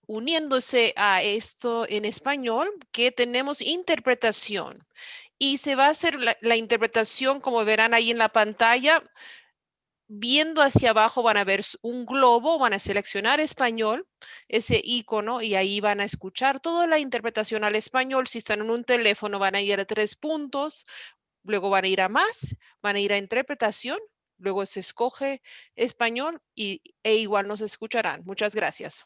uniéndose a esto en español, que tenemos interpretación. Y se va a hacer la interpretación, como verán ahí en la pantalla. Viendo hacia abajo van a ver un globo, van a seleccionar español, ese icono, y ahí van a escuchar toda la interpretación al español. Si están en un teléfono van a ir a 3 puntos, luego van a ir a más, van a ir a interpretación, luego se escoge español e igual nos escucharán. Muchas gracias.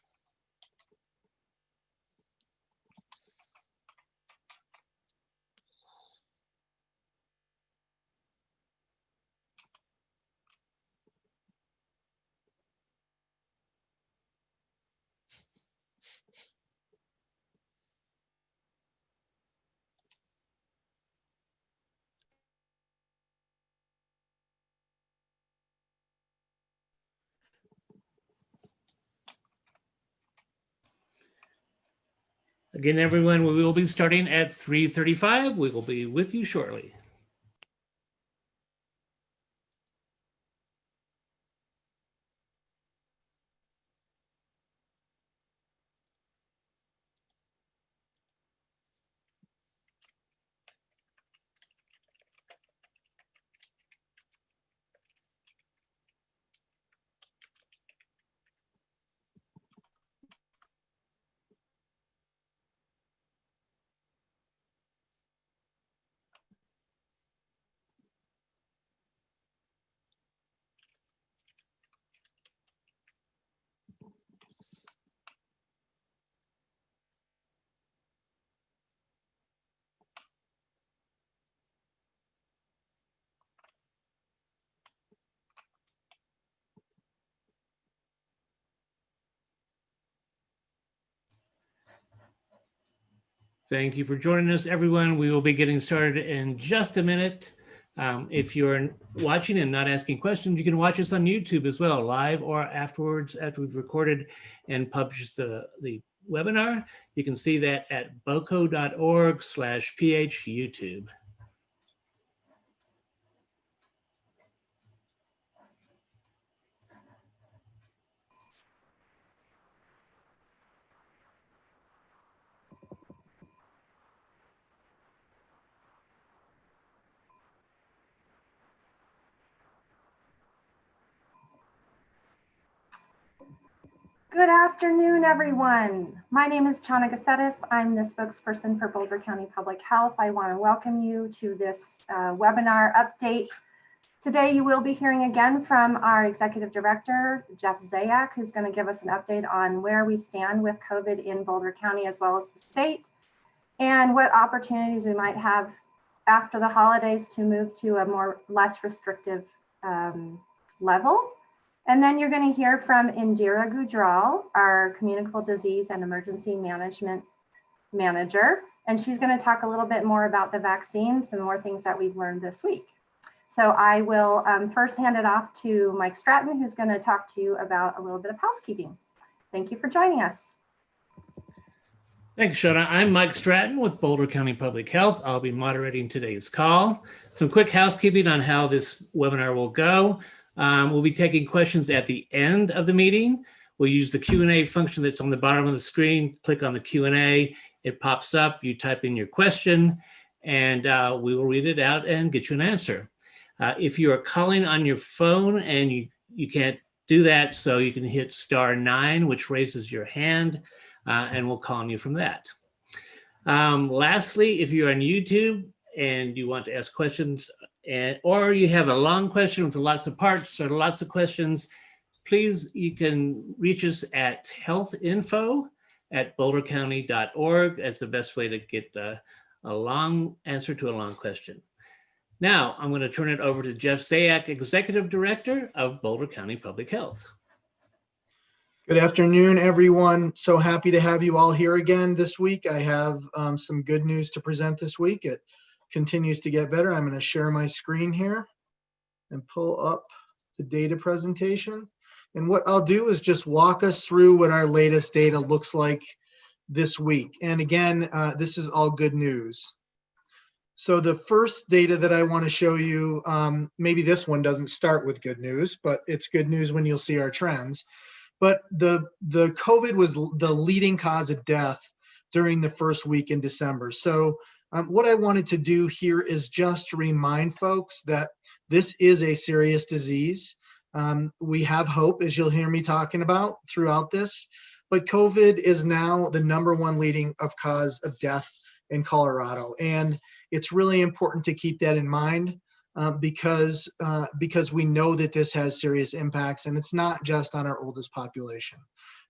Again, everyone, we will be starting at 3:35. We will be with you shortly. Thank you for joining us, everyone. We will be getting started in just a minute. If you're watching and not asking questions, you can watch us on YouTube as well, live or afterwards after we've recorded and published the webinar. You can see that at boco.org/PH YouTube. Good afternoon, everyone. My name is Chana Gasetis. I'm the spokesperson for Boulder County Public Health. I want to welcome you to this webinar update. Today, you will be hearing again from our Executive Director, Jeff Zayach, who's going to give us an update on where we stand with COVID in Boulder County as well as the state, and what opportunities we might have after the holidays to move to a less restrictive level. And then you're going to hear from Indira Gujral, our Communicable Disease and Emergency Management Manager. And she's going to talk a little bit more about the vaccine, some more things that we've learned this week. So I will first hand it off to Mike Stratton, who's going to talk to you about a little bit of housekeeping. Thank you for joining us. Thanks, Shona. I'm Mike Stratton with Boulder County Public Health. I'll be moderating today's call. Some quick housekeeping on how this webinar will go. We'll be taking questions at the end of the meeting. We'll use the Q&A function that's on the bottom of the screen. Click on the Q&A, it pops up, you type in your question, and we will read it out and get you an answer. If you are calling on your phone and you can't do that, so you can hit *9, which raises your hand, and we'll call on you from that. Lastly, if you're on YouTube and you want to ask questions, or you have a long question with lots of parts or lots of questions, please, you can reach us at healthinfo@bouldercounty.org. That's the best way to get a long answer to a long question. Now, I'm going to turn it over to Jeff Zayach, Executive Director of Boulder County Public Health. Good afternoon, everyone. So happy to have you all here again this week. I have some good news to present this week. It continues to get better. I'm going to share my screen here and pull up the data presentation. And what I'll do is just walk us through what our latest data looks like this week. And again, this is all good news. So the first data that I want to show you, maybe this one doesn't start with good news, but it's good news when you'll see our trends. but the COVID was the leading cause of death during the first week in December. So what I wanted to do here is just remind folks that this is a serious disease. We have hope, as you'll hear me talking about throughout this, but COVID is now the #1 leading cause of death in Colorado. And it's really important to keep that in mind because we know that this has serious impacts, and it's not just on our oldest population.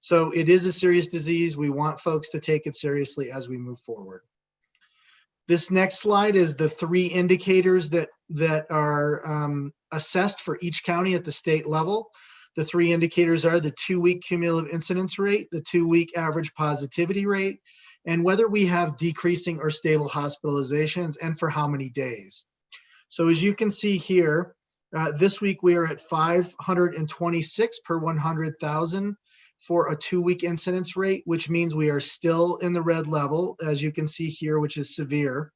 So it is a serious disease. We want folks to take it seriously as we move forward. This next slide is the 3 indicators that are assessed for each county at the state level. The 3 indicators are the 2-week cumulative incidence rate, the 2-week average positivity rate, and whether we have decreasing or stable hospitalizations and for how many days. So as you can see here, this week we are at 526 per 100,000 for a 2-week incidence rate, which means we are still in the red level, as you can see here, which is severe.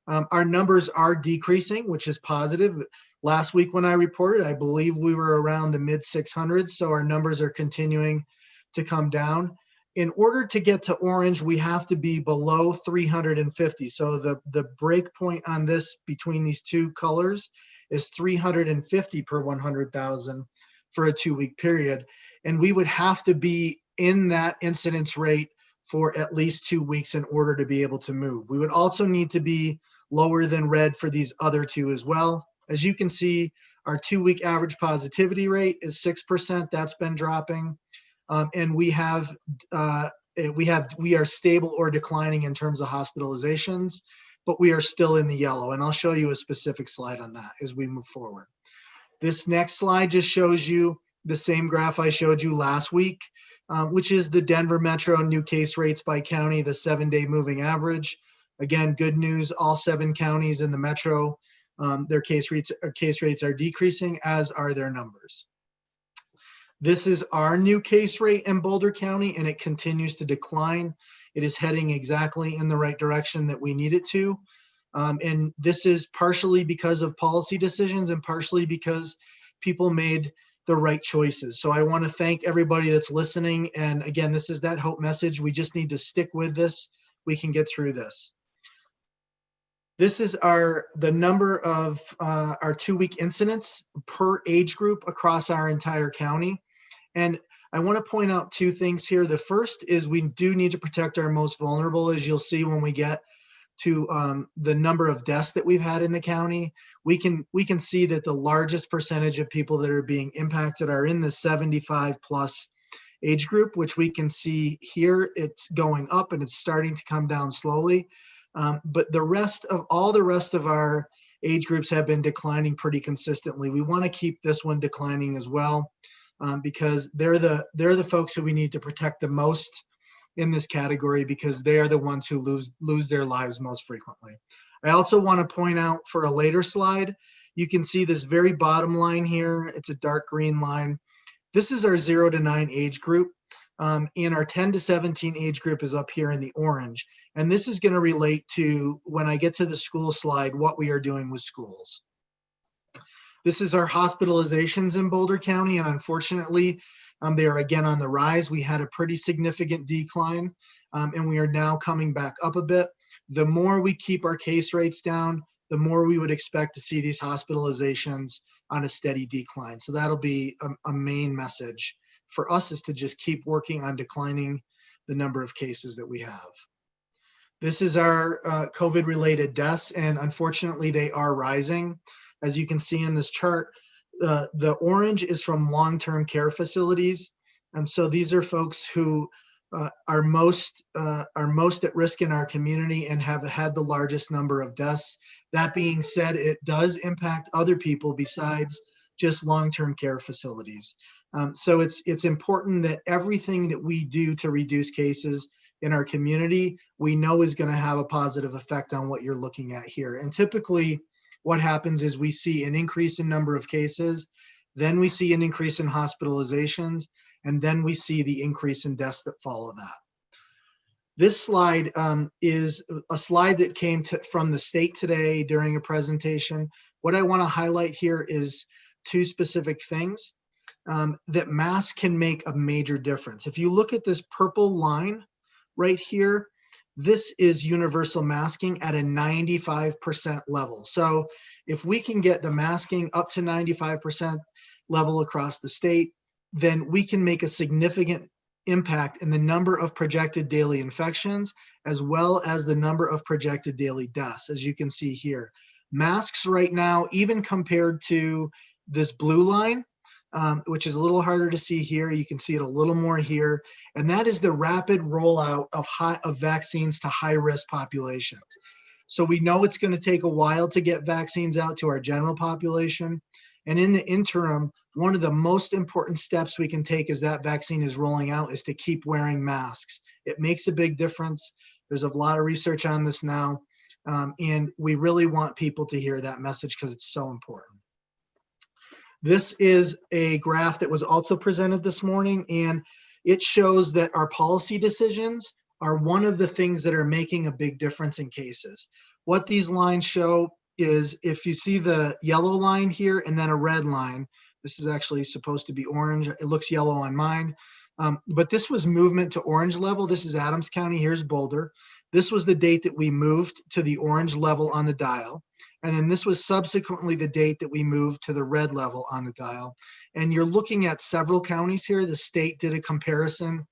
Our numbers are decreasing, which is positive. Last week when I reported, I believe we were around the mid 600s, so our numbers are continuing to come down. In order to get to orange, we have to be below 350. So the break point on this between these 2 colors is 350 per 100,000 for a 2-week period. And we would have to be in that incidence rate for at least 2 weeks in order to be able to move. We would also need to be lower than red for these other 2 as well. As you can see, our 2-week average positivity rate is 6%. That's been dropping. And we are stable or declining in terms of hospitalizations, but we are still in the yellow. And I'll show you a specific slide on that as we move forward. This next slide just shows you the same graph I showed you last week, which is the Denver Metro new case rates by county, the 7-day moving average. Again, good news, all 7 counties in the Metro, their case rates are decreasing, as are their numbers. This is our new case rate in Boulder County, and it continues to decline. It is heading exactly in the right direction that we need it to. And this is partially because of policy decisions and partially because people made the right choices. So I want to thank everybody that's listening. And again, this is that hope message. We just need to stick with this. We can get through this. This is the number of our 2-week incidents per age group across our entire county. And I want to point out 2 things here. The first is we do need to protect our most vulnerable, as you'll see when we get to the number of deaths that we've had in the county. We can see that the largest percentage of people that are being impacted are in the 75+ age group, which we can see here. It's going up and it's starting to come down slowly. But all the rest of our age groups have been declining pretty consistently. We want to keep this one declining as well. Because they're the folks who we need to protect the most in this category, because they are the ones who lose their lives most frequently. I also want to point out for a later slide, you can see this very bottom line here. It's a dark green line. This is our 0 to 9 age group, and our 10 to 17 age group is up here in the orange. And this is going to relate to, when I get to the school slide, what we are doing with schools. This is our hospitalizations in Boulder County, and unfortunately, they are again on the rise. We had a pretty significant decline, and we are now coming back up a bit. The more we keep our case rates down, the more we would expect to see these hospitalizations on a steady decline. So that'll be a main message for us, is to just keep working on declining the number of cases that we have. This is our COVID-related deaths, and unfortunately, they are rising. As you can see in this chart, the orange is from long-term care facilities. And so these are folks who are most at risk in our community and have had the largest number of deaths. That being said, it does impact other people besides just long-term care facilities. So it's important that everything that we do to reduce cases in our community, we know is going to have a positive effect on what you're looking at here. And typically, what happens is we see an increase in number of cases, then we see an increase in hospitalizations, and then we see the increase in deaths that follow that. This slide is a slide that came from the state today during a presentation. What I want to highlight here is 2 specific things. that masks can make a major difference. If you look at this purple line right here, this is universal masking at a 95% level. So if we can get the masking up to 95% level across the state, then we can make a significant impact in the number of projected daily infections, as well as the number of projected daily deaths, as you can see here. Masks right now, even compared to this blue line, which is a little harder to see here, you can see it a little more here, and that is the rapid rollout of vaccines to high-risk populations. So we know it's going to take a while to get vaccines out to our general population, and in the interim, one of the most important steps we can take as that vaccine is rolling out is to keep wearing masks. It makes a big difference. There's a lot of research on this now, and we really want people to hear that message because it's so important. This is a graph that was also presented this morning, and it shows that our policy decisions are one of the things that are making a big difference in cases. What these lines show is, if you see the yellow line here and then a red line, this is actually supposed to be orange. It looks yellow on mine, but this was movement to orange level. This is Adams County, here's Boulder. This was the date that we moved to the orange level on the dial. And then this was subsequently the date that we moved to the red level on the dial. And you're looking at several counties here. The state did a comparison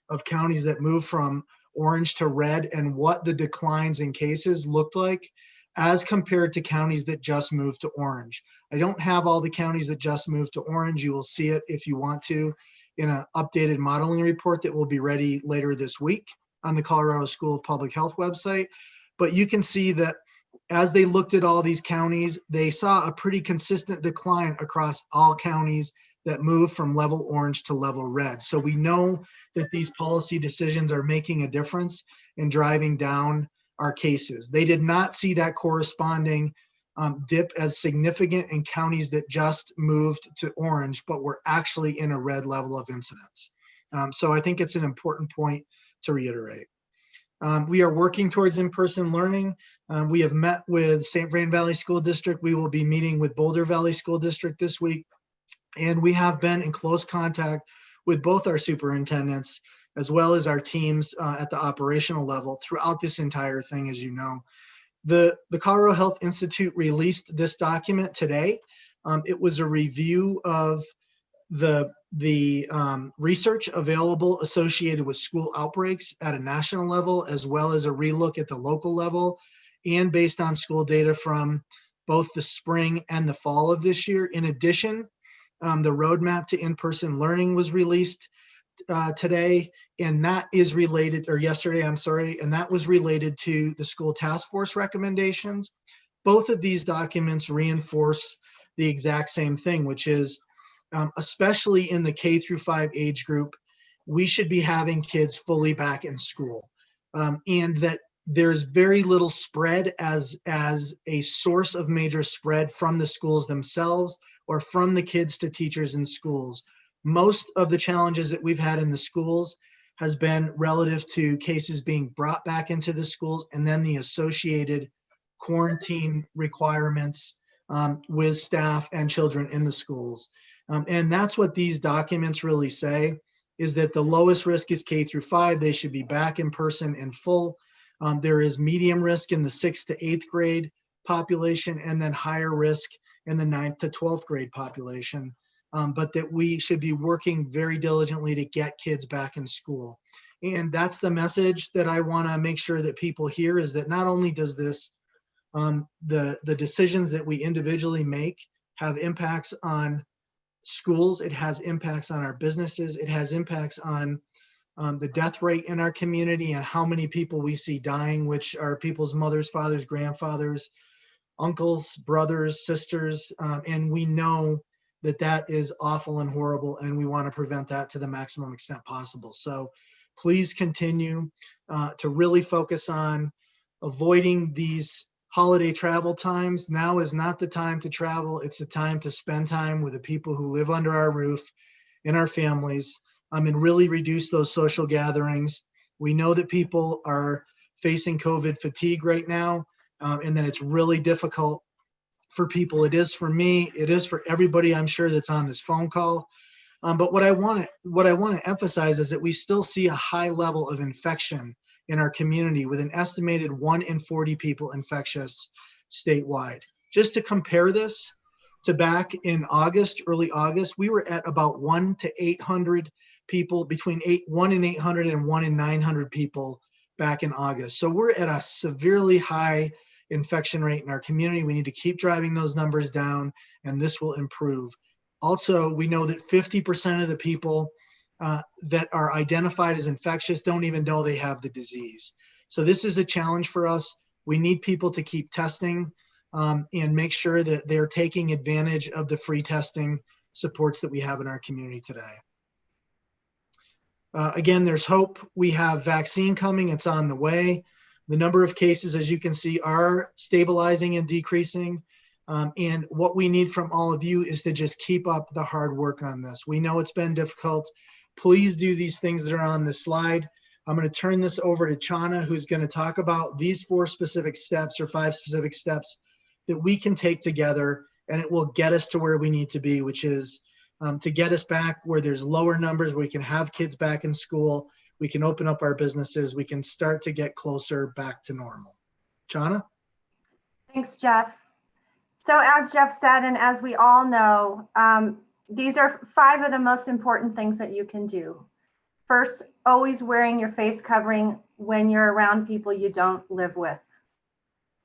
of counties that moved from orange to red and what the declines in cases looked like as compared to counties that just moved to orange. I don't have all the counties that just moved to orange. You will see it if you want to in an updated modeling report that will be ready later this week on the Colorado School of Public Health website. But you can see that as they looked at all these counties, they saw a pretty consistent decline across all counties that moved from level orange to level red. So we know that these policy decisions are making a difference in driving down our cases. They did not see that corresponding dip as significant in counties that just moved to orange, but were actually in a red level of incidence. So I think it's an important point to reiterate. We are working towards in-person learning. We have met with St. Vrain Valley School District. We will be meeting with Boulder Valley School District this week. And we have been in close contact with both our superintendents as well as our teams at the operational level throughout this entire thing, as you know. The Colorado Health Institute released this document today. It was a review of the research available associated with school outbreaks at a national level, as well as a relook at the local level, and based on school data from both the spring and the fall of this year. In addition, the roadmap to in-person learning was released today, and that is related, or yesterday, I'm sorry, and that was related to the school task force recommendations. Both of these documents reinforce the exact same thing, which is, especially in the K through 5 age group, we should be having kids fully back in school, and that there's very little spread as a source of major spread from the schools themselves or from the kids to teachers in schools. Most of the challenges that we've had in the schools has been relative to cases being brought back into the schools and then the associated quarantine requirements with staff and children in the schools. And that's what these documents really say, is that the lowest risk is K through 5. They should be back in person and full. There is medium risk in the 6th to 8th grade population, and then higher risk in the 9th to 12th grade population. But that we should be working very diligently to get kids back in school. And that's the message that I want to make sure that people hear, is that not only does this, the decisions that we individually make have impacts on schools, it has impacts on our businesses, it has impacts on the death rate in our community and how many people we see dying, which are people's mothers, fathers, grandfathers, uncles, brothers, sisters, and we know that that is awful and horrible, and we want to prevent that to the maximum extent possible. So please continue to really focus on avoiding these holiday travel times. Now is not the time to travel. It's the time to spend time with the people who live under our roof, in our families, and really reduce those social gatherings. We know that people are facing COVID fatigue right now, and that it's really difficult for people. It is for me, it is for everybody, I'm sure, that's on this phone call. But what I want to emphasize is that we still see a high level of infection in our community, with an estimated 1 in 40 people infectious statewide. Just to compare this to back in August, early August, we were at about 1 to 800 people, between 1 in 800 and 1 in 900 people back in August. So we're at a severely high infection rate in our community. We need to keep driving those numbers down, and this will improve. Also, we know that 50% of the people that are identified as infectious don't even know they have the disease. So this is a challenge for us. We need people to keep testing and make sure that they're taking advantage of the free testing supports that we have in our community today. Again, there's hope. We have vaccine coming. It's on the way. The number of cases, as you can see, are stabilizing and decreasing. And what we need from all of you is to just keep up the hard work on this. We know it's been difficult. Please do these things that are on this slide. I'm going to turn this over to Chana, who's going to talk about these 4 specific steps, or 5 specific steps that we can take together, and it will get us to where we need to be, which is to get us back where there's lower numbers, where we can have kids back in school, we can open up our businesses, we can start to get closer back to normal. Chana? Thanks, Jeff. So as Jeff said, and as we all know, these are 5 of the most important things that you can do. First, always wearing your face covering when you're around people you don't live with.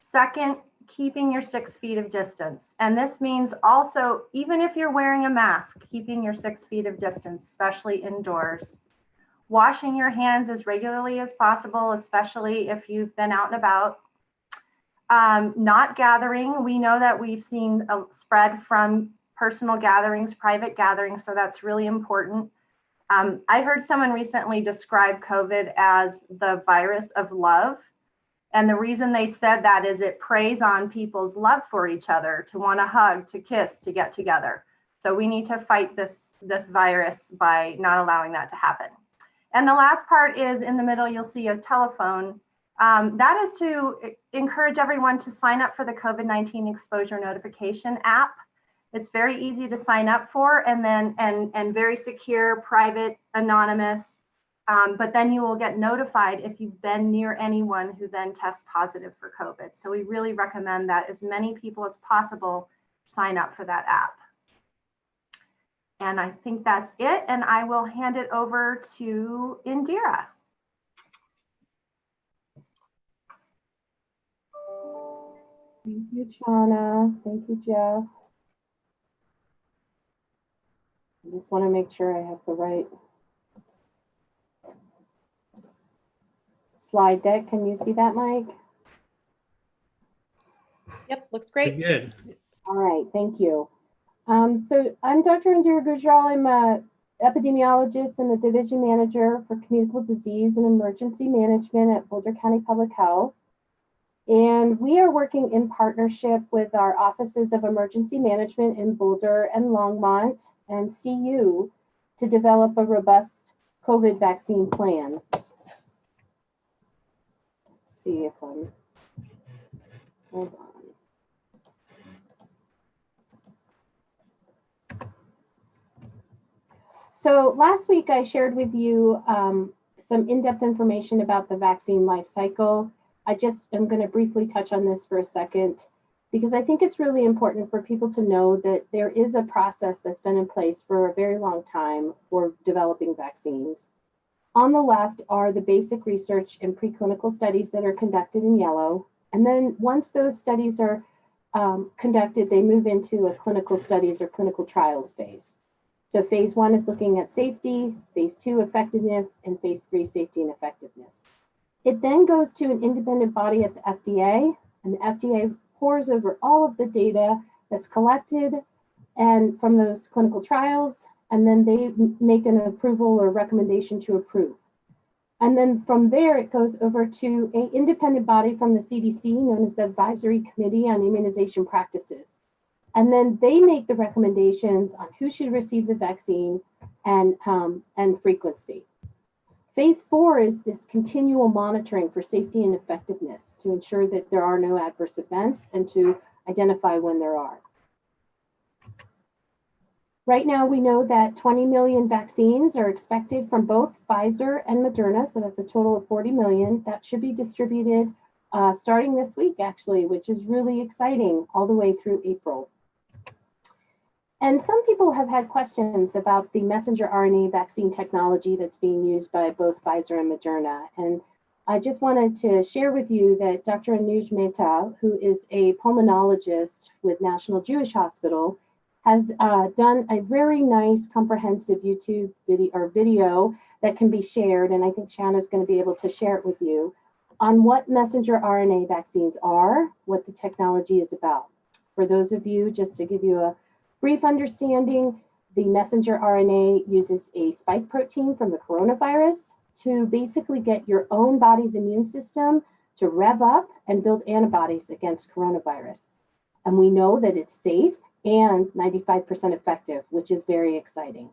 Second, keeping your 6 feet of distance. And this means also, even if you're wearing a mask, keeping your 6 feet of distance, especially indoors. Washing your hands as regularly as possible, especially if you've been out and about. Not gathering. We know that we've seen a spread from personal gatherings, private gatherings, so that's really important. I heard someone recently describe COVID as the virus of love. And the reason they said that is it preys on people's love for each other, to want to hug, to kiss, to get together. So we need to fight this virus by not allowing that to happen. And the last part is, in the middle, you'll see a telephone. That is to encourage everyone to sign up for the COVID-19 exposure notification app. It's very easy to sign up for, and very secure, private, anonymous. But then you will get notified if you've been near anyone who then tests positive for COVID. So we really recommend that as many people as possible sign up for that app. And I think that's it. And I will hand it over to Indira. Thank you, Chana. Thank you, Jeff. I just want to make sure I have the right slide deck. Can you see that, Mike? Yep, looks great. Good. All right, thank you. So I'm Dr. Indira Gujral. I'm an epidemiologist and the division manager for communicable disease and emergency management at Boulder County Public Health. And we are working in partnership with our offices of emergency management in Boulder and Longmont and CU to develop a robust COVID vaccine plan. Let's see if I'm, hold on. So last week I shared with you some in-depth information about the vaccine life cycle. I just am going to briefly touch on this for a second, because I think it's really important for people to know that there is a process that's been in place for a very long time for developing vaccines. On the left are the basic research and preclinical studies that are conducted in yellow. And then once those studies are conducted, they move into a clinical studies or clinical trials phase. So phase 1 is looking at safety, phase 2 effectiveness, and phase 3 safety and effectiveness. It then goes to an independent body at the FDA, and the FDA pores over all of the data that's collected and from those clinical trials, and then they make an approval or recommendation to approve. And then from there, it goes over to an independent body from the CDC, known as the Advisory Committee on Immunization Practices. And then they make the recommendations on who should receive the vaccine and frequency. Phase 4 is this continual monitoring for safety and effectiveness to ensure that there are no adverse events and to identify when there are. Right now, we know that 20 million vaccines are expected from both Pfizer and Moderna, so that's a total of 40 million. That should be distributed starting this week, actually, which is really exciting, all the way through April. And some people have had questions about the messenger RNA vaccine technology that's being used by both Pfizer and Moderna. And I just wanted to share with you that Dr. Anuj Mehta, who is a pulmonologist with National Jewish Hospital, has done a very nice comprehensive YouTube video that can be shared, and I think Shanna's going to be able to share it with you, on what messenger RNA vaccines are, what the technology is about. For those of you, just to give you a brief understanding, the messenger RNA uses a spike protein from the coronavirus to basically get your own body's immune system to rev up and build antibodies against coronavirus. And we know that it's safe and 95% effective, which is very exciting.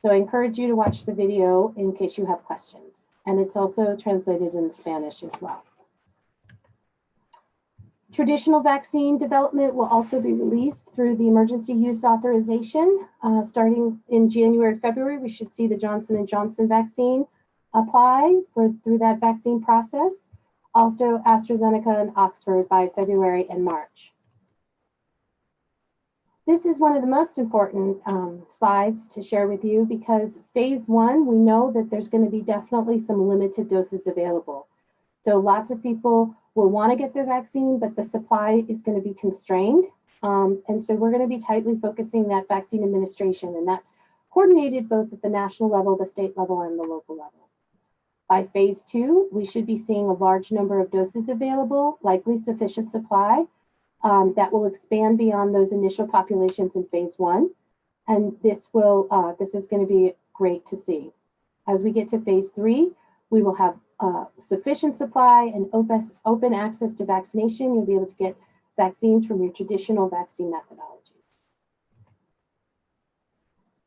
So I encourage you to watch the video in case you have questions. And it's also translated in Spanish as well. Traditional vaccine development will also be released through the emergency use authorization. Starting in January, February, we should see the Johnson & Johnson vaccine apply through that vaccine process. Also AstraZeneca and Oxford by February and March. This is one of the most important slides to share with you because phase 1, we know that there's going to be definitely some limited doses available. So lots of people will want to get the vaccine, but the supply is going to be constrained. And so we're going to be tightly focusing that vaccine administration, and that's coordinated both at the national level, the state level, and the local level. By phase 2, we should be seeing a large number of doses available, likely sufficient supply. That will expand beyond those initial populations in phase 1. And this is going to be great to see. As we get to phase 3, we will have sufficient supply and open access to vaccination. You'll be able to get vaccines from your traditional vaccine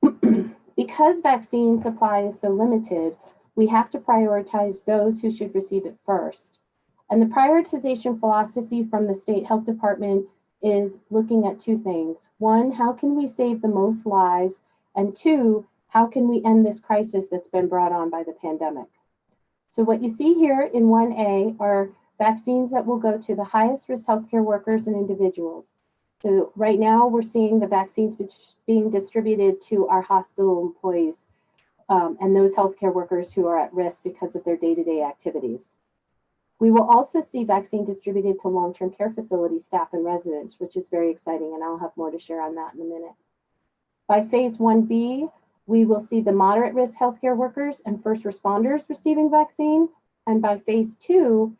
methodologies. Because vaccine supply is so limited, we have to prioritize those who should receive it first. And the prioritization philosophy from the state health department is looking at 2 things. 1, how can we save the most lives? And 2, how can we end this crisis that's been brought on by the pandemic? So what you see here in 1A are vaccines that will go to the highest risk healthcare workers and individuals. So right now we're seeing the vaccines being distributed to our hospital employees and those healthcare workers who are at risk because of their day-to-day activities. We will also see vaccine distributed to long-term care facility staff and residents, which is very exciting, and I'll have more to share on that in a minute. By phase 1B, we will see the moderate risk healthcare workers and first responders receiving vaccine. And by phase 2,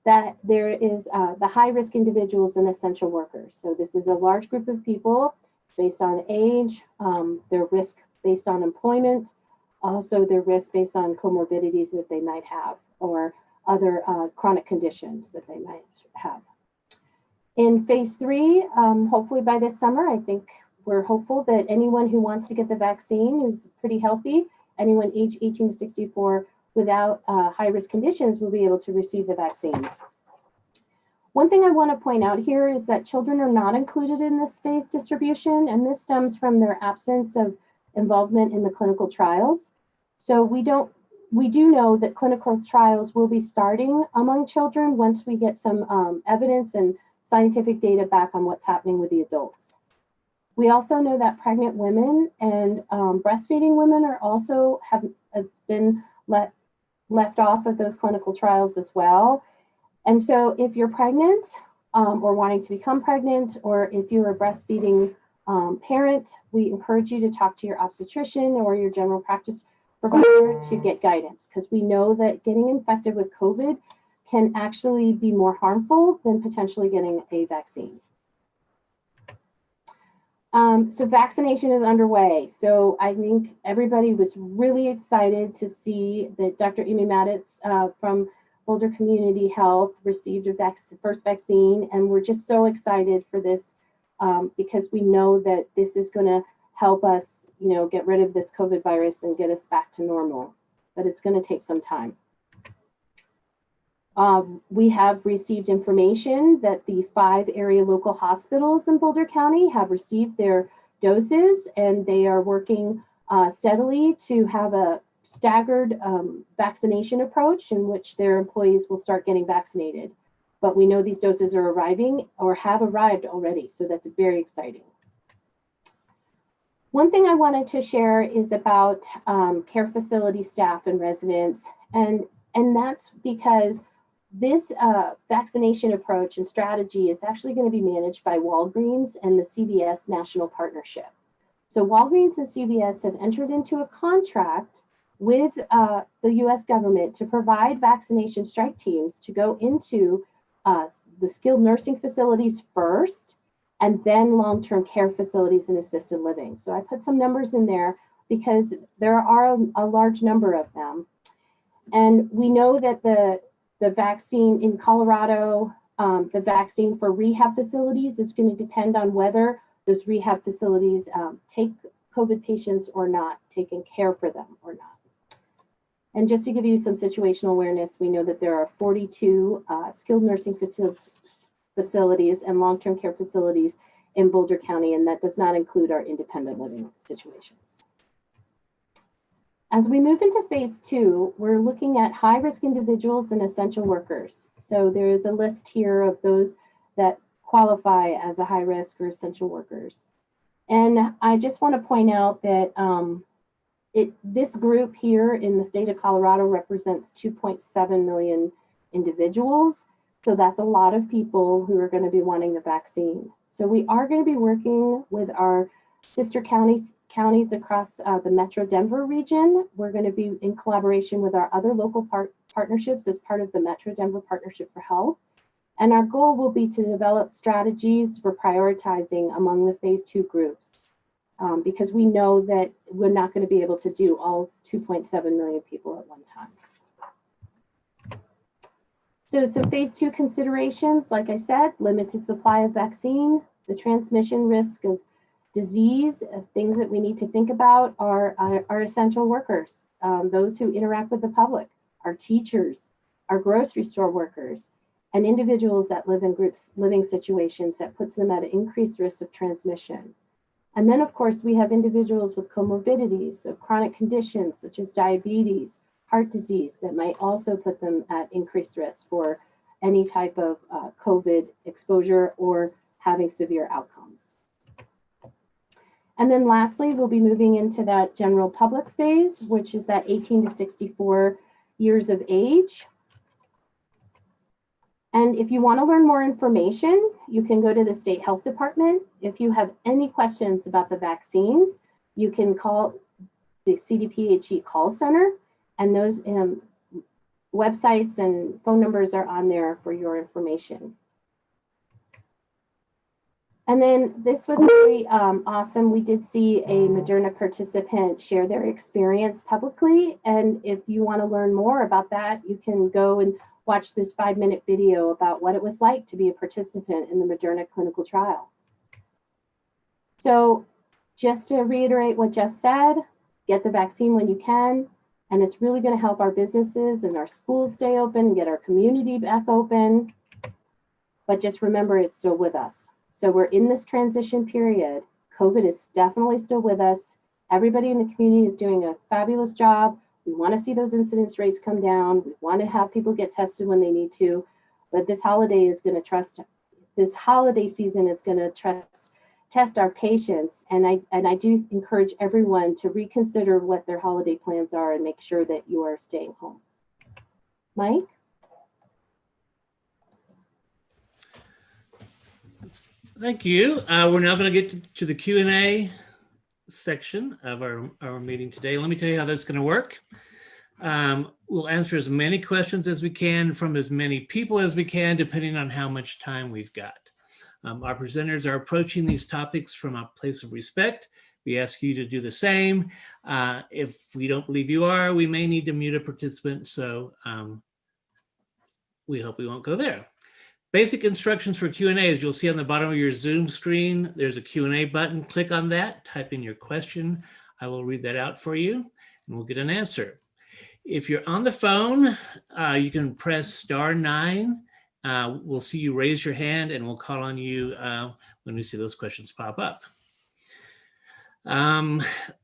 that there is the high risk individuals and essential workers. So this is a large group of people based on age, their risk based on employment, also their risk based on comorbidities that they might have, or other chronic conditions that they might have. In phase 3, hopefully by this summer, I think we're hopeful that anyone who wants to get the vaccine who's pretty healthy, anyone age 18 to 64 without high risk conditions will be able to receive the vaccine. One thing I want to point out here is that children are not included in this phase distribution, and this stems from their absence of involvement in the clinical trials. So we do know that clinical trials will be starting among children once we get some evidence and scientific data back on what's happening with the adults. We also know that pregnant women and breastfeeding women are also have been left off of those clinical trials as well. And so if you're pregnant or wanting to become pregnant, or if you're a breastfeeding parent, we encourage you to talk to your obstetrician or your general practice provider to get guidance, because we know that getting infected with COVID can actually be more harmful than potentially getting a vaccine. So vaccination is underway. So I think everybody was really excited to see that Dr. Amy Maddox from Boulder Community Health received a first vaccine, and we're just so excited for this because we know that this is going to help us, get rid of this COVID virus and get us back to normal, but it's going to take some time. We have received information that the 5 area local hospitals in Boulder County have received their doses, and they are working steadily to have a staggered vaccination approach in which their employees will start getting vaccinated. But we know these doses are arriving or have arrived already, so that's very exciting. One thing I wanted to share is about care facility staff and residents, and that's because this vaccination approach and strategy is actually going to be managed by Walgreens and the CVS National Partnership. So Walgreens and CVS have entered into a contract with the US government to provide vaccination strike teams to go into the skilled nursing facilities first, and then long-term care facilities and assisted living. So I put some numbers in there because there are a large number of them. And we know that the vaccine in Colorado, the vaccine for rehab facilities is going to depend on whether those rehab facilities take COVID patients or not, taking care for them or not. And just to give you some situational awareness, we know that there are 42 skilled nursing facilities and long-term care facilities in Boulder County, and that does not include our independent living situations. As we move into phase 2, we're looking at high-risk individuals and essential workers. So there is a list here of those that qualify as a high-risk or essential workers. And I just want to point out that this group here in the state of Colorado represents 2.7 million individuals. So that's a lot of people who are going to be wanting the vaccine. So we are going to be working with our sister counties across the Metro Denver region. We're going to be in collaboration with our other local partnerships as part of the Metro Denver Partnership for Health. And our goal will be to develop strategies for prioritizing among the phase 2 groups. Because we know that we're not going to be able to do all 2.7 million people at one time. So some phase 2 considerations, like I said, limited supply of vaccine, the transmission risk of disease, things that we need to think about are essential workers, those who interact with the public, our teachers, our grocery store workers, and individuals that live in living situations that puts them at an increased risk of transmission. And then, of course, we have individuals with comorbidities, so chronic conditions such as diabetes, heart disease, that might also put them at increased risk for any type of COVID exposure or having severe outcomes. And then lastly, we'll be moving into that general public phase, which is that 18 to 64 years of age. And if you want to learn more information, you can go to the State Health Department. If you have any questions about the vaccines, you can call the CDPHE call center, and those websites and phone numbers are on there for your information. And then this was really awesome. We did see a Moderna participant share their experience publicly. And if you want to learn more about that, you can go and watch this 5-minute video about what it was like to be a participant in the Moderna clinical trial. So just to reiterate what Jeff said, get the vaccine when you can, and it's really going to help our businesses and our schools stay open, get our community back open. But just remember, it's still with us. So we're in this transition period. COVID is definitely still with us. Everybody in the community is doing a fabulous job. We want to see those incidence rates come down. We want to have people get tested when they need to. But this holiday season is going to test our patience. And I do encourage everyone to reconsider what their holiday plans are and make sure that you are staying home. Mike? Thank you. We're now going to get to the Q&A section of our meeting today. Let me tell you how that's going to work. We'll answer as many questions as we can from as many people as we can, depending on how much time we've got. Our presenters are approaching these topics from a place of respect. We ask you to do the same. If we don't believe you are, we may need to mute a participant, so we hope we won't go there. Basic instructions for Q&A is you'll see on the bottom of your Zoom screen, there's a Q&A button. Click on that, type in your question. I will read that out for you, and we'll get an answer. If you're on the phone, you can press *9. We'll see you raise your hand, and we'll call on you when we see those questions pop up.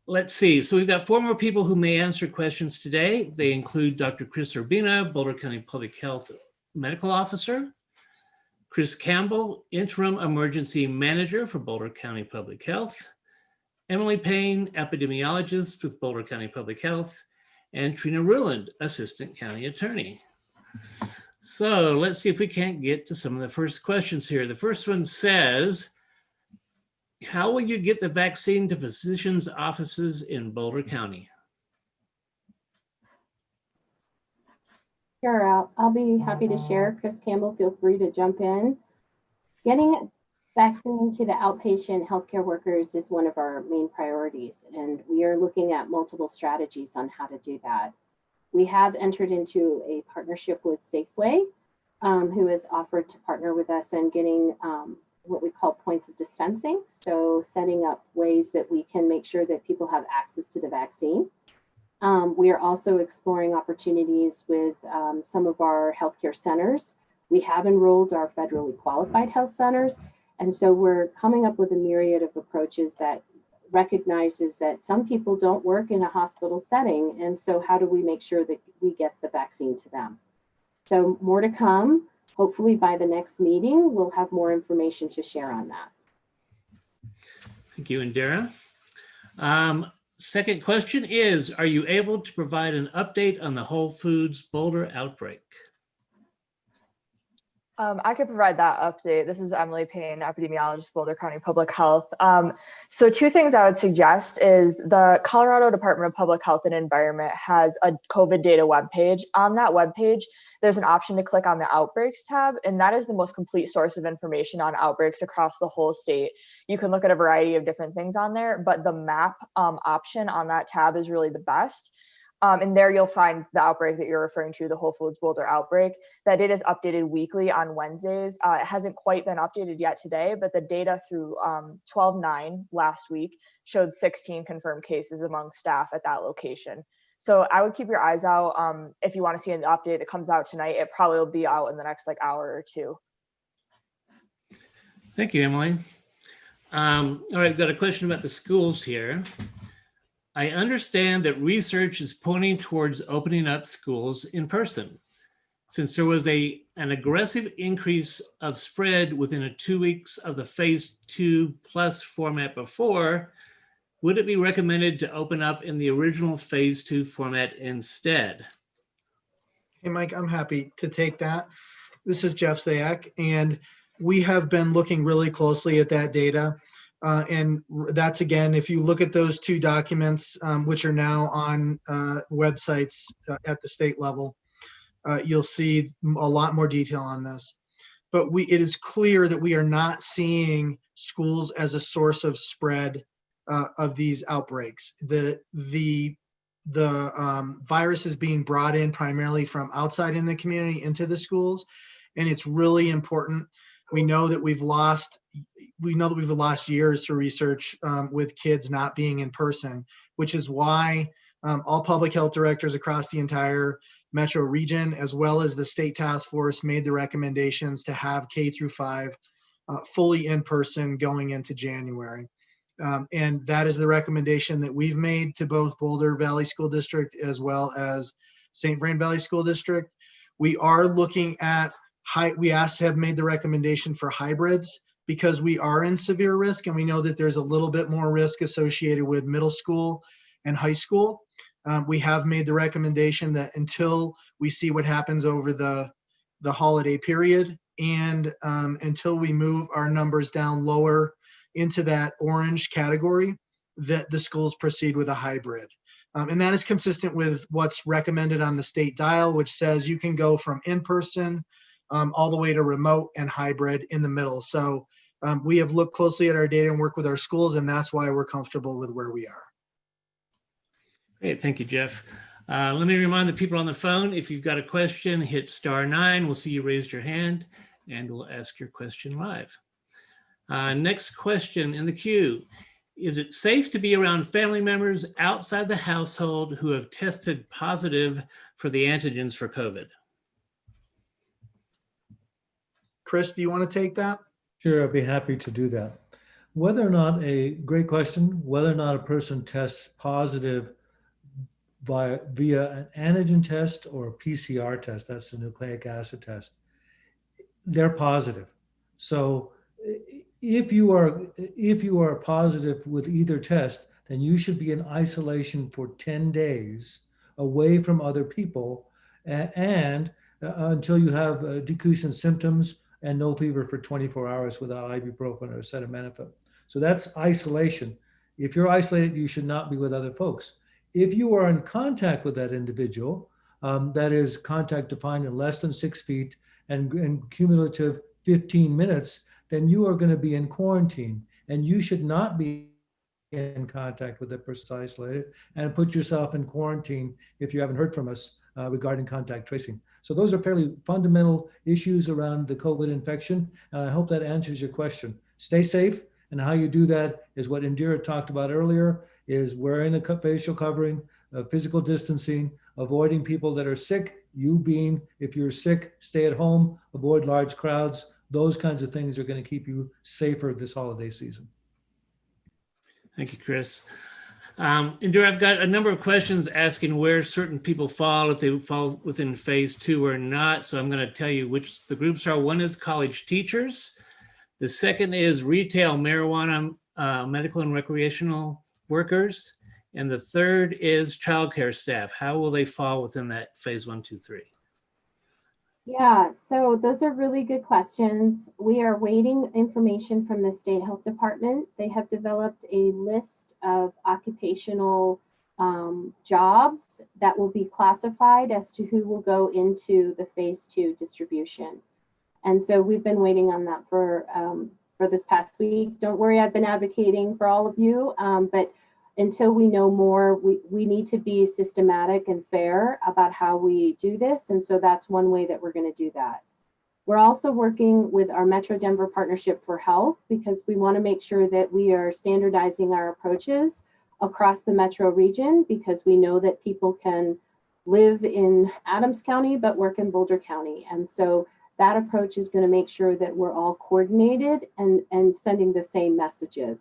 Let's see. So we've got 4 more people who may answer questions today. They include Dr. Chris Urbina, Boulder County Public Health Medical Officer, Chris Campbell, Interim Emergency Manager for Boulder County Public Health, Emily Payne, Epidemiologist with Boulder County Public Health, and Trina Ruland, Assistant County Attorney. So let's see if we can't get to some of the first questions here. The first one says, how will you get the vaccine to physicians' offices in Boulder County? Sure, I'll be happy to share. Chris Campbell, feel free to jump in. Getting vaccine to the outpatient healthcare workers is one of our main priorities, and we are looking at multiple strategies on how to do that. We have entered into a partnership with Safeway, who has offered to partner with us in getting what we call points of dispensing. So setting up ways that we can make sure that people have access to the vaccine. We are also exploring opportunities with some of our healthcare centers. We have enrolled our federally qualified health centers. And so we're coming up with a myriad of approaches that recognizes that some people don't work in a hospital setting. And so how do we make sure that we get the vaccine to them? So more to come. Hopefully by the next meeting, we'll have more information to share on that. Thank you, Indira. Second question is, are you able to provide an update on the Whole Foods Boulder outbreak? I could provide that update. This is Emily Payne, epidemiologist, Boulder County Public Health. So 2 things I would suggest is the Colorado Department of Public Health and Environment has a COVID data webpage. On that webpage, there's an option to click on the Outbreaks tab, and that is the most complete source of information on outbreaks across the whole state. You can look at a variety of different things on there, but the map option on that tab is really the best. And there you'll find the outbreak that you're referring to, the Whole Foods Boulder outbreak. That data is updated weekly on Wednesdays. It hasn't quite been updated yet today, but the data through 12/9 last week showed 16 confirmed cases among staff at that location. So I would keep your eyes out. If you want to see an update that comes out tonight, it probably will be out in the next hour or 2. Thank you, Emily. All right, I've got a question about the schools here. I understand that research is pointing towards opening up schools in person. Since there was an aggressive increase of spread within 2 weeks of the phase 2+ format before, would it be recommended to open up in the original phase 2 format instead? Hey, Mike, I'm happy to take that. This is Jeff Zayach, and we have been looking really closely at that data. And that's, again, if you look at those 2 documents, which are now on websites at the state level, you'll see a lot more detail on this. But it is clear that we are not seeing schools as a source of spread of these outbreaks. The virus is being brought in primarily from outside in the community into the schools, and it's really important. We know that we've lost years to research with kids not being in person, which is why all public health directors across the entire metro region, as well as the state task force, made the recommendations to have K-5 fully in person going into January. And that is the recommendation that we've made to both Boulder Valley School District as well as St. Vrain Valley School District. We are looking at we have made the recommendation for hybrids because we are in severe risk, and we know that there's a little bit more risk associated with middle school and high school. We have made the recommendation that until we see what happens over the holiday period and until we move our numbers down lower into that orange category, that the schools proceed with a hybrid. And that is consistent with what's recommended on the state dial, which says you can go from in-person all the way to remote and hybrid in the middle. So we have looked closely at our data and worked with our schools, and that's why we're comfortable with where we are. Great, thank you, Jeff. Let me remind the people on the phone, if you've got a question, hit *9. We'll see you raised your hand, and we'll ask your question live. Next question in the queue. Is it safe to be around family members outside the household who have tested positive for the antigens for COVID? Chris, do you want to take that? Sure, I'd be happy to do that. Whether or not great question, whether or not a person tests positive via an antigen test or a PCR test, that's the nucleic acid test, they're positive. So if you are positive with either test, then you should be in isolation for 10 days away from other people and until you have a decrease in symptoms and no fever for 24 hours without ibuprofen or acetaminophen. So that's isolation. If you're isolated, you should not be with other folks. If you are in contact with that individual, that is contact defined in less than 6 feet and cumulative 15 minutes, then you are going to be in quarantine and you should not be in contact with that person isolated and put yourself in quarantine if you haven't heard from us regarding contact tracing. So those are fairly fundamental issues around the COVID infection. And I hope that answers your question. Stay safe. And how you do that is what Indira talked about earlier, is wearing a facial covering, physical distancing, avoiding people that are sick, you being, if you're sick, stay at home, avoid large crowds. Those kinds of things are going to keep you safer this holiday season. Thank you, Chris. Indira, I've got a number of questions asking where certain people fall, if they fall within phase 2 or not. So I'm going to tell you which the groups are. One is college teachers. The second is retail marijuana, medical and recreational workers. And the third is childcare staff. How will they fall within that phase 1, 2, 3? Yeah, so those are really good questions. We are waiting information from the State Health Department. They have developed a list of occupational jobs that will be classified as to who will go into the phase 2 distribution. And so we've been waiting on that for this past week. Don't worry, I've been advocating for all of you, but until we know more, we need to be systematic and fair about how we do this. And so that's one way that we're going to do that. We're also working with our Metro Denver Partnership for Health because we want to make sure that we are standardizing our approaches across the metro region, because we know that people can live in Adams County but work in Boulder County. And so that approach is going to make sure that we're all coordinated and sending the same messages.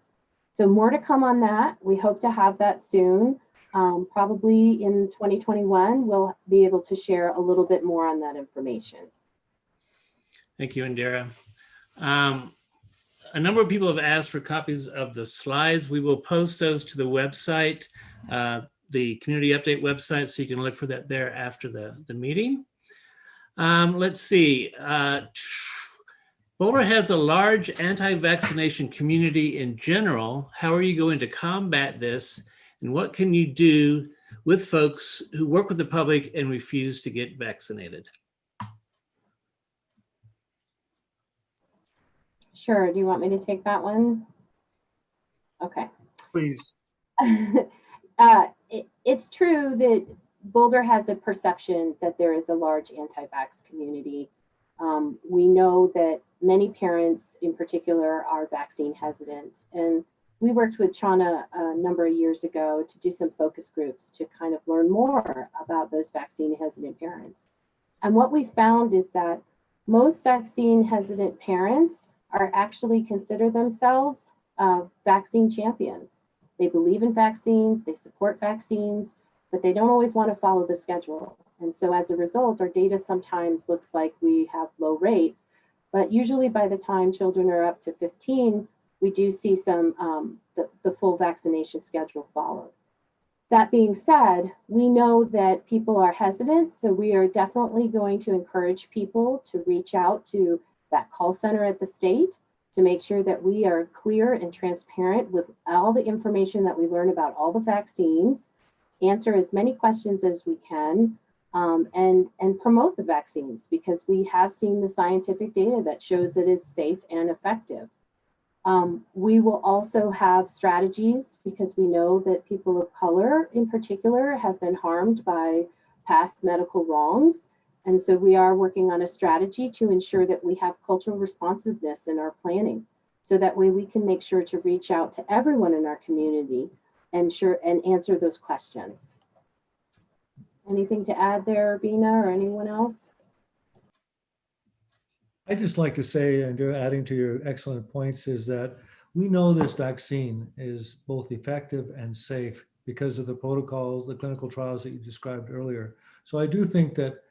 So more to come on that. We hope to have that soon. Probably in 2021, we'll be able to share a little bit more on that information. Thank you, Indira. A number of people have asked for copies of the slides. We will post those to the website, the community update website, so you can look for that there after the meeting. Let's see. Boulder has a large anti-vaccination community in general. How are you going to combat this? And what can you do with folks who work with the public and refuse to get vaccinated? Sure. Do you want me to take that one? Okay. Please. It's true that Boulder has a perception that there is a large anti-vax community. We know that many parents in particular are vaccine hesitant. And we worked with Chana a number of years ago to do some focus groups to kind of learn more about those vaccine hesitant parents. And what we found is that most vaccine hesitant parents are actually consider themselves vaccine champions. They believe in vaccines, they support vaccines, but they don't always want to follow the schedule. And so as a result, our data sometimes looks like we have low rates, but usually by the time children are up to 15, we do see some the full vaccination schedule followed. That being said, we know that people are hesitant, so we are definitely going to encourage people to reach out to that call center at the state to make sure that we are clear and transparent with all the information that we learn about all the vaccines, answer as many questions as we can, and promote the vaccines, because we have seen the scientific data that shows that it's safe and effective. We will also have strategies, because we know that people of color in particular have been harmed by past medical wrongs. And so we are working on a strategy to ensure that we have cultural responsiveness in our planning. So that way we can make sure to reach out to everyone in our community and answer those questions. Anything to add there, Bina, or anyone else? I'd just like to say, and adding to your excellent points, is that We know this vaccine is both effective and safe because of the protocols, the clinical trials that you described earlier. So I do think that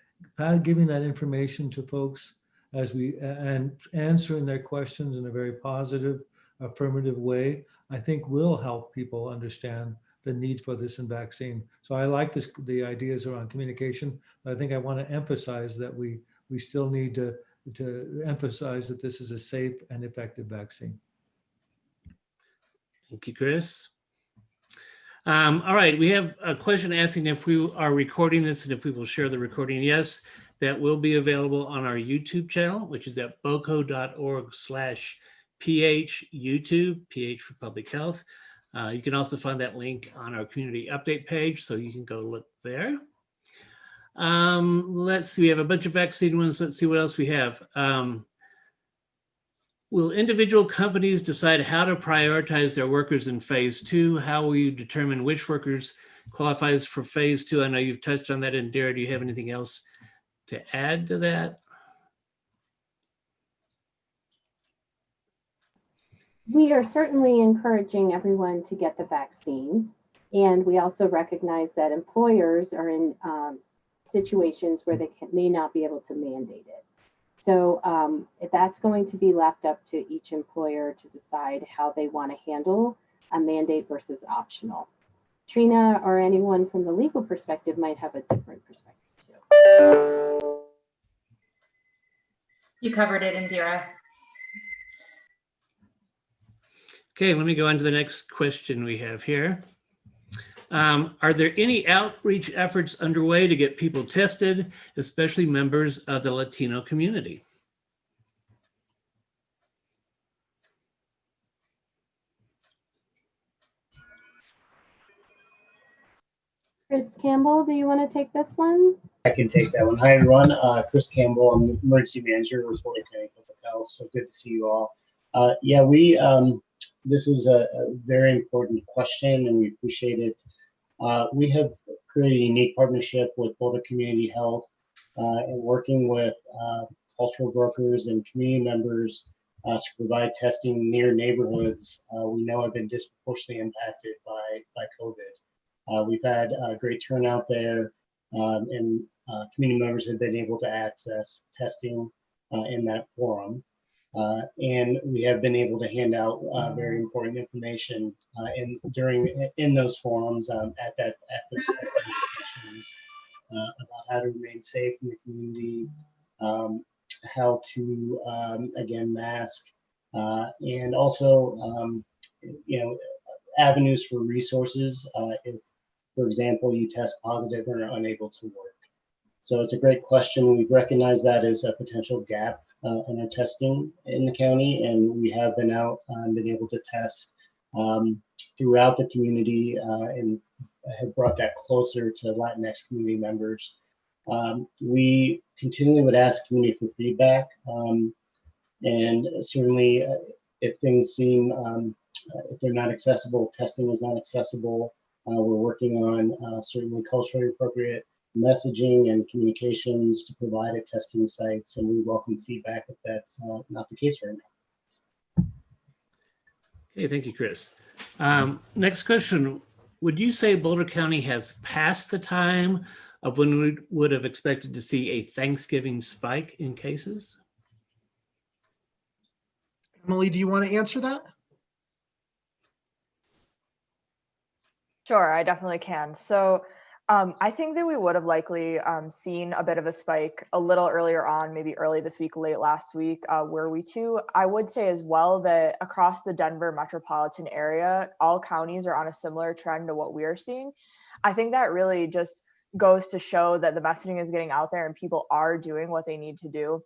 giving that information to folks and answering their questions in a very positive, affirmative way, I think will help people understand the need for this in vaccine. So I like the ideas around communication, but I think I want to emphasize that we still need to emphasize that this is a safe and effective vaccine. Thank you, Chris. All right, we have a question asking if we are recording this and if we will share the recording. Yes, that will be available on our YouTube channel, which is at boco.org/PH YouTube, PH for public health. You can also find that link on our community update page, so you can go look there. Let's see, we have a bunch of vaccine ones. Let's see what else we have. Will individual companies decide how to prioritize their workers in phase 2? How will you determine which workers qualifies for phase 2? I know you've touched on that, Indira. Do you have anything else to add to that? We are certainly encouraging everyone to get the vaccine. And we also recognize that employers are in situations where they may not be able to mandate it. So that's going to be left up to each employer to decide how they want to handle a mandate versus optional. Trina or anyone from the legal perspective might have a different perspective too. You covered it, Indira. Okay, let me go on to the next question we have here. Are there any outreach efforts underway to get people tested, especially members of the Latino community? Chris Campbell, do you want to take this one? I can take that one. Hi, everyone. Chris Campbell. I'm the emergency manager with Boulder County Public Health. So good to see you all. Yeah, this is a very important question, and we appreciate it. We have created a unique partnership with Boulder Community Health and working with cultural brokers and community members to provide testing near neighborhoods we know have been disproportionately impacted by COVID. We've had a great turnout there, and community members have been able to access testing in that forum. And we have been able to hand out very important information in those forums at those testing locations about how to remain safe in the community, how to again mask, and also avenues for resources if, for example, you test positive and are unable to work. So it's a great question. We've recognized that as a potential gap in our testing in the county, and we have been out and been able to test throughout the community and have brought that closer to Latinx community members. We continually would ask community for feedback, and certainly if things seem, if they're not accessible, testing is not accessible, we're working on certainly culturally appropriate messaging and communications to provide at testing sites, and we welcome feedback if that's not the case right now. Okay, thank you, Chris. Next question. Would you say Boulder County has passed the time of when we would have expected to see a Thanksgiving spike in cases? Emily, do you want to answer that? Sure, I definitely can. So I think that we would have likely seen a bit of a spike a little earlier on, maybe early this week, late last week, were we to. I would say as well that across the Denver metropolitan area, all counties are on a similar trend to what we are seeing. I think that really just goes to show that the messaging is getting out there and people are doing what they need to do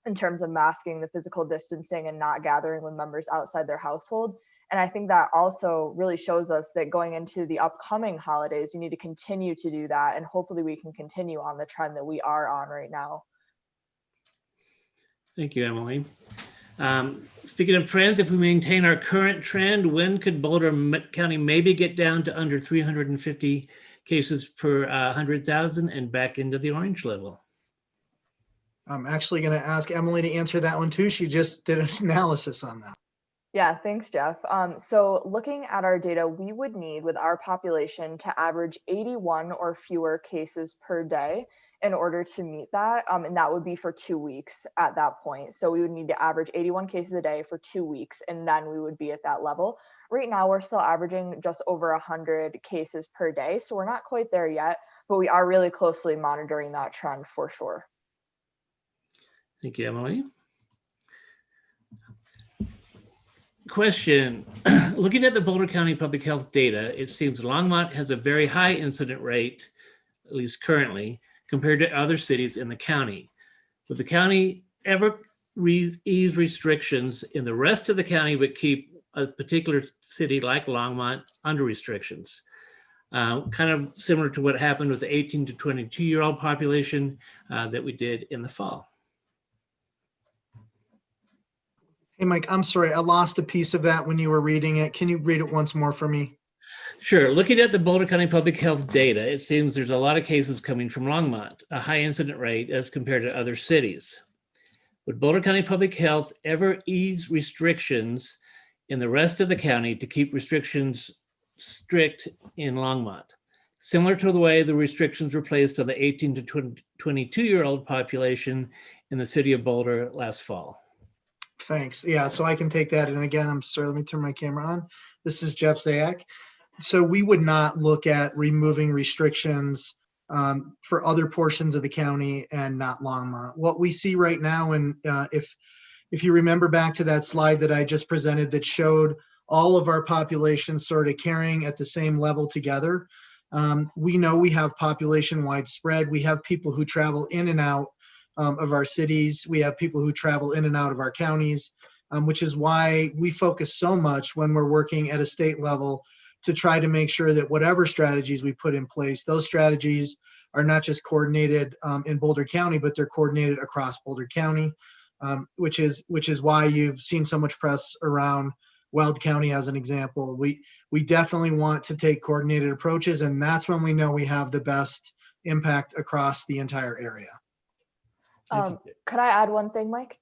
in terms of masking, the physical distancing, and not gathering with members outside their household. And I think that also really shows us that going into the upcoming holidays, we need to continue to do that. And hopefully we can continue on the trend that we are on right now. Thank you, Emily. Speaking of trends, if we maintain our current trend, when could Boulder County maybe get down to under 350 cases per 100,000 and back into the orange level? I'm actually going to ask Emily to answer that one too. She just did an analysis on that. Yeah, thanks, Jeff. So looking at our data, we would need with our population to average 81 or fewer cases per day in order to meet that. And that would be for 2 weeks at that point. So we would need to average 81 cases a day for 2 weeks, and then we would be at that level. Right now, we're still averaging just over 100 cases per day. So we're not quite there yet, but we are really closely monitoring that trend for sure. Thank you, Emily. Question, looking at the Boulder County Public Health data, it seems Longmont has a very high incident rate, at least currently, compared to other cities in the county. Would the county ever ease restrictions in the rest of the county but keep a particular city like Longmont under restrictions? Kind of similar to what happened with the 18 to 22-year-old population that we did in the fall. Hey, Mike, I'm sorry, I lost a piece of that when you were reading it. Can you read it once more for me? Sure. Looking at the Boulder County Public Health data, it seems there's a lot of cases coming from Longmont, a high incident rate as compared to other cities. Would Boulder County Public Health ever ease restrictions in the rest of the county to keep restrictions strict in Longmont, similar to the way the restrictions were placed on the 18 to 22-year-old population in the city of Boulder last fall? Thanks. Yeah, so I can take that. And again, I'm sorry, let me turn my camera on. This is Jeff Zayach. So we would not look at removing restrictions for other portions of the county and not Longmont. What we see right now, and if you remember back to that slide that I just presented that showed all of our population sort of carrying at the same level together, we know we have population-wide spread. We have people who travel in and out of our cities. We have people who travel in and out of our counties, which is why we focus so much when we're working at a state level to try to make sure that whatever strategies we put in place, those strategies are not just coordinated in Boulder County, but they're coordinated across Boulder County, which is why you've seen so much press around Weld County as an example. We definitely want to take coordinated approaches, and that's when we know we have the best impact across the entire area. Could I add one thing, Mike?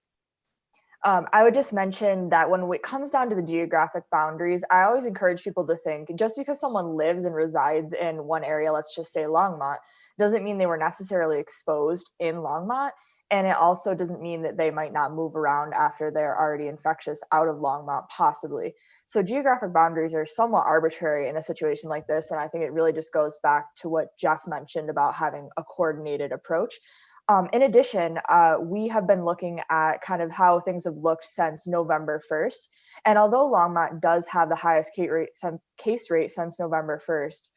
I would just mention that when it comes down to the geographic boundaries, I always encourage people to think just because someone lives and resides in one area, let's just say Longmont, doesn't mean they were necessarily exposed in Longmont. And it also doesn't mean that they might not move around after they're already infectious out of Longmont, possibly. So geographic boundaries are somewhat arbitrary in a situation like this. And I think it really just goes back to what Jeff mentioned about having a coordinated approach. In addition, we have been looking at kind of how things have looked since November 1st. And although Longmont does have the highest case rate since November 1st,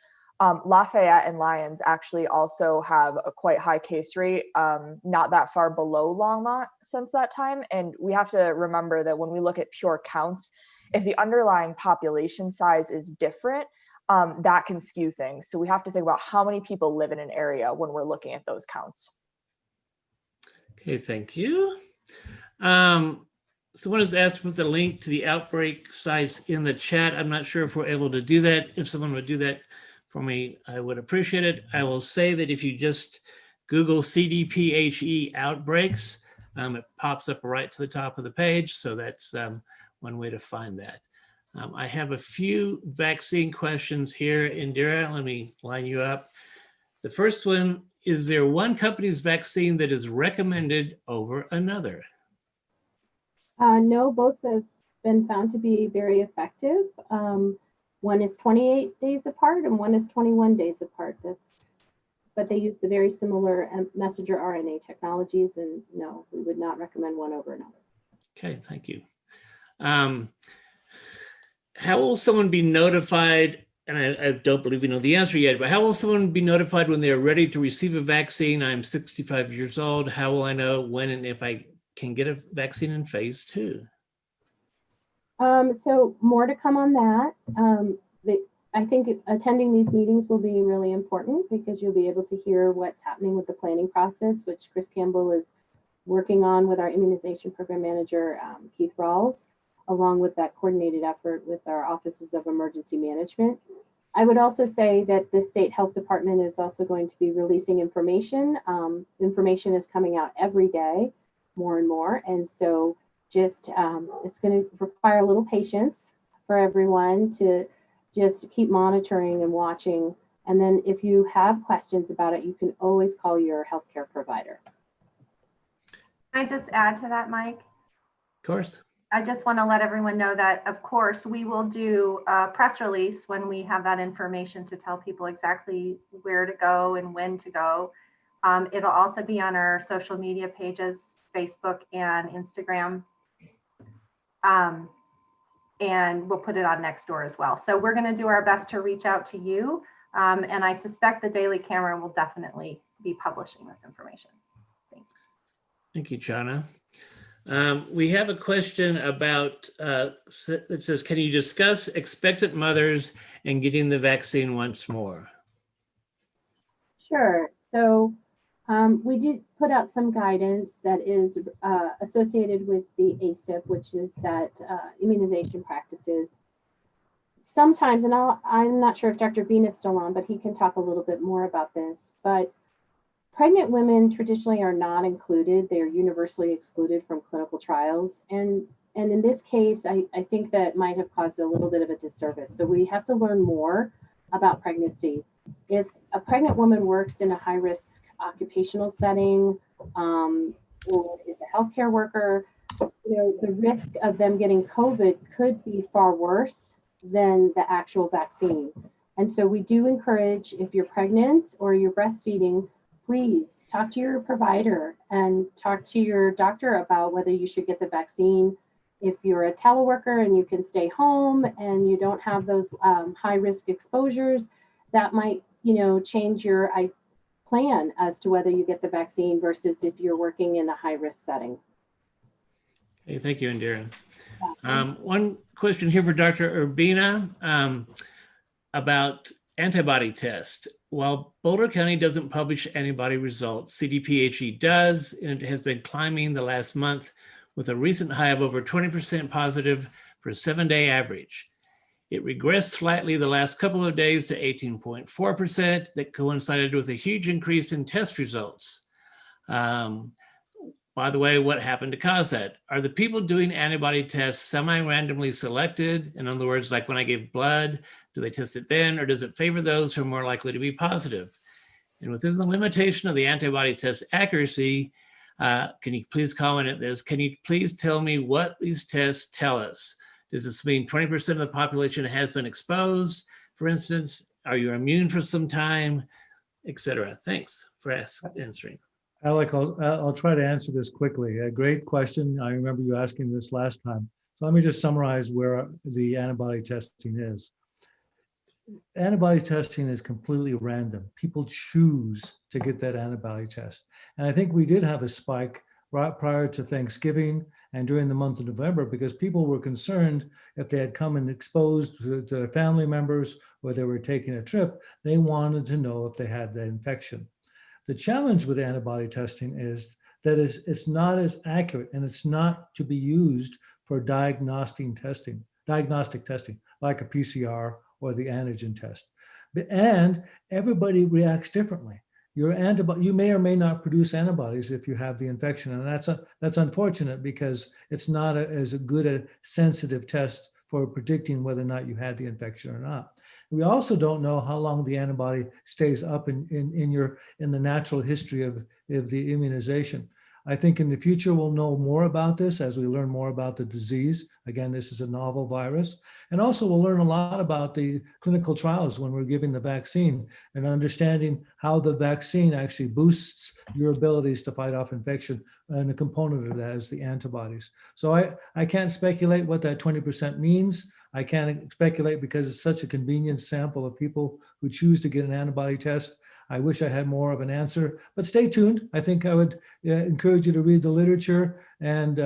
Lafayette and Lyons actually also have a quite high case rate, not that far below Longmont since that time. And we have to remember that when we look at pure counts, if the underlying population size is different, that can skew things. So we have to think about how many people live in an area when we're looking at those counts. Okay, thank you. Someone has asked to put the link to the Outbreak sites in the chat. I'm not sure if we're able to do that. If someone would do that for me, I would appreciate it. I will say that if you just Google CDPHE outbreaks, it pops up right to the top of the page. So that's one way to find that. I have a few vaccine questions here. Indira, let me line you up. The first one, is there one company's vaccine that is recommended over another? No, both have been found to be very effective. One is 28 days apart and one is 21 days apart. But they use the very similar messenger RNA technologies, and no, we would not recommend one over another. Okay, thank you. How will someone be notified? And I don't believe we know the answer yet, but how will someone be notified when they are ready to receive a vaccine? I'm 65 years old. How will I know when and if I can get a vaccine in phase 2? So more to come on that. I think attending these meetings will be really important because you'll be able to hear what's happening with the planning process, which Chris Campbell is working on with our immunization program manager, Keith Rawls, along with that coordinated effort with our offices of emergency management. I would also say that the state health department is also going to be releasing information. Information is coming out every day, more and more. And so just, it's going to require a little patience for everyone to just keep monitoring and watching. And then if you have questions about it, you can always call your healthcare provider. Can I just add to that, Mike? Of course. I just want to let everyone know that, of course, we will do a press release when we have that information to tell people exactly where to go and when to go. It'll also be on our social media pages, Facebook and Instagram. And we'll put it on Nextdoor as well. So we're going to do our best to reach out to you. And I suspect the Daily Camera will definitely be publishing this information. Thanks. Thank you, Chana. We have a question about, it says, can you discuss expectant mothers and getting the vaccine once more? Sure. So we did put out some guidance that is associated with the ACIP, which is that immunization practices. Sometimes, and I'm not sure if Dr. Bean is still on, but he can talk a little bit more about this, but pregnant women traditionally are not included. They're universally excluded from clinical trials. And in this case, I think that might have caused a little bit of a disservice. So we have to learn more about pregnancy. If a pregnant woman works in a high-risk occupational setting, or is a healthcare worker, the risk of them getting COVID could be far worse than the actual vaccine. And so we do encourage, if you're pregnant or you're breastfeeding, please talk to your provider and talk to your doctor about whether you should get the vaccine. If you're a teleworker and you can stay home and you don't have those high-risk exposures, that might, change your plan as to whether you get the vaccine versus if you're working in a high-risk setting. Okay, thank you, Indira. One question here for Dr. Urbina about antibody test. While Boulder County doesn't publish antibody results, CDPHE does, and it has been climbing the last month with a recent high of over 20% positive for a 7-day average. It regressed slightly the last couple of days to 18.4%. That coincided with a huge increase in test results. By the way, what happened to cause that? Are the people doing antibody tests semi-randomly selected? In other words, like when I give blood, do they test it then, or does it favor those who are more likely to be positive? And within the limitation of the antibody test accuracy, can you please comment at this? Can you please tell me what these tests tell us? Does this mean 20% of the population has been exposed? For instance, are you immune for some time, et cetera? Thanks for answering. Alec, I'll try to answer this quickly. A great question. I remember you asking this last time. So let me just summarize where the antibody testing is. Antibody testing is completely random. People choose to get that antibody test. And I think we did have a spike right prior to Thanksgiving and during the month of November because people were concerned if they had come and exposed to family members or they were taking a trip, they wanted to know if they had the infection. The challenge with antibody testing is that it's not as accurate and it's not to be used for diagnostic testing like a PCR or the antigen test. And everybody reacts differently. You may or may not produce antibodies if you have the infection, and that's unfortunate because it's not as good a sensitive test for predicting whether or not you had the infection or not. We also don't know how long the antibody stays up in the natural history of the immunization. I think in the future we'll know more about this as we learn more about the disease. Again, this is a novel virus. And also we'll learn a lot about the clinical trials when we're giving the vaccine and understanding how the vaccine actually boosts your abilities to fight off infection. And a component of that is the antibodies. So I can't speculate what that 20% means. I can't speculate because it's such a convenient sample of people who choose to get an antibody test. I wish I had more of an answer, but stay tuned. I think I would encourage you to read the literature and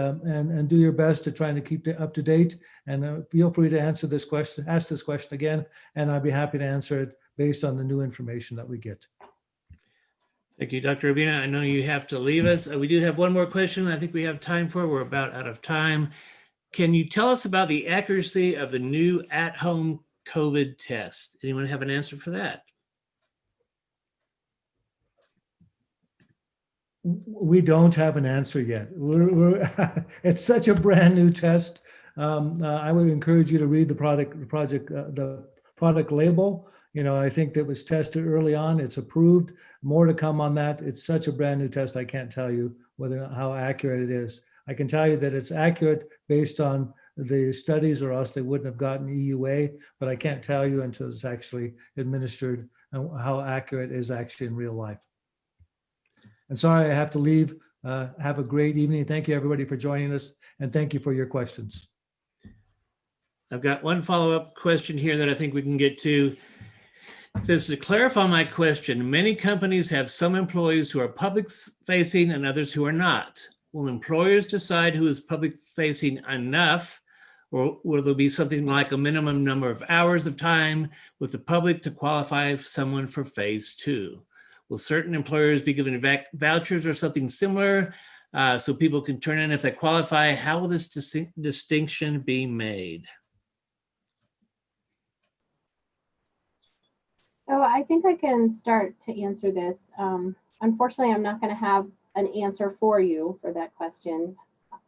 do your best to try to keep up to date. And feel free to ask this question again, and I'd be happy to answer it based on the new information that we get. Thank you, Dr. Urbina. I know you have to leave us. We do have one more question I think we have time for. We're about out of time. Can you tell us about the accuracy of the new at-home COVID test? Anyone have an answer for that? We don't have an answer yet. It's such a brand new test. I would encourage you to read the product label. You know, I think that was tested early on. It's approved. More to come on that. It's such a brand new test. I can't tell you how accurate it is. I can tell you that it's accurate based on the studies, or else they wouldn't have gotten EUA. But I can't tell you until it's actually administered and how accurate it is actually in real life. I'm sorry I have to leave. Have a great evening. Thank you, everybody, for joining us, and thank you for your questions. I've got one follow-up question here that I think we can get to. It says, to clarify my question, many companies have some employees who are public-facing and others who are not. Will employers decide who is public-facing enough, or will there be something like a minimum number of hours of time with the public to qualify someone for phase 2? Will certain employers be given vouchers or something similar so people can turn in if they qualify? How will this distinction be made? So I think I can start to answer this. Unfortunately, I'm not going to have an answer for you for that question.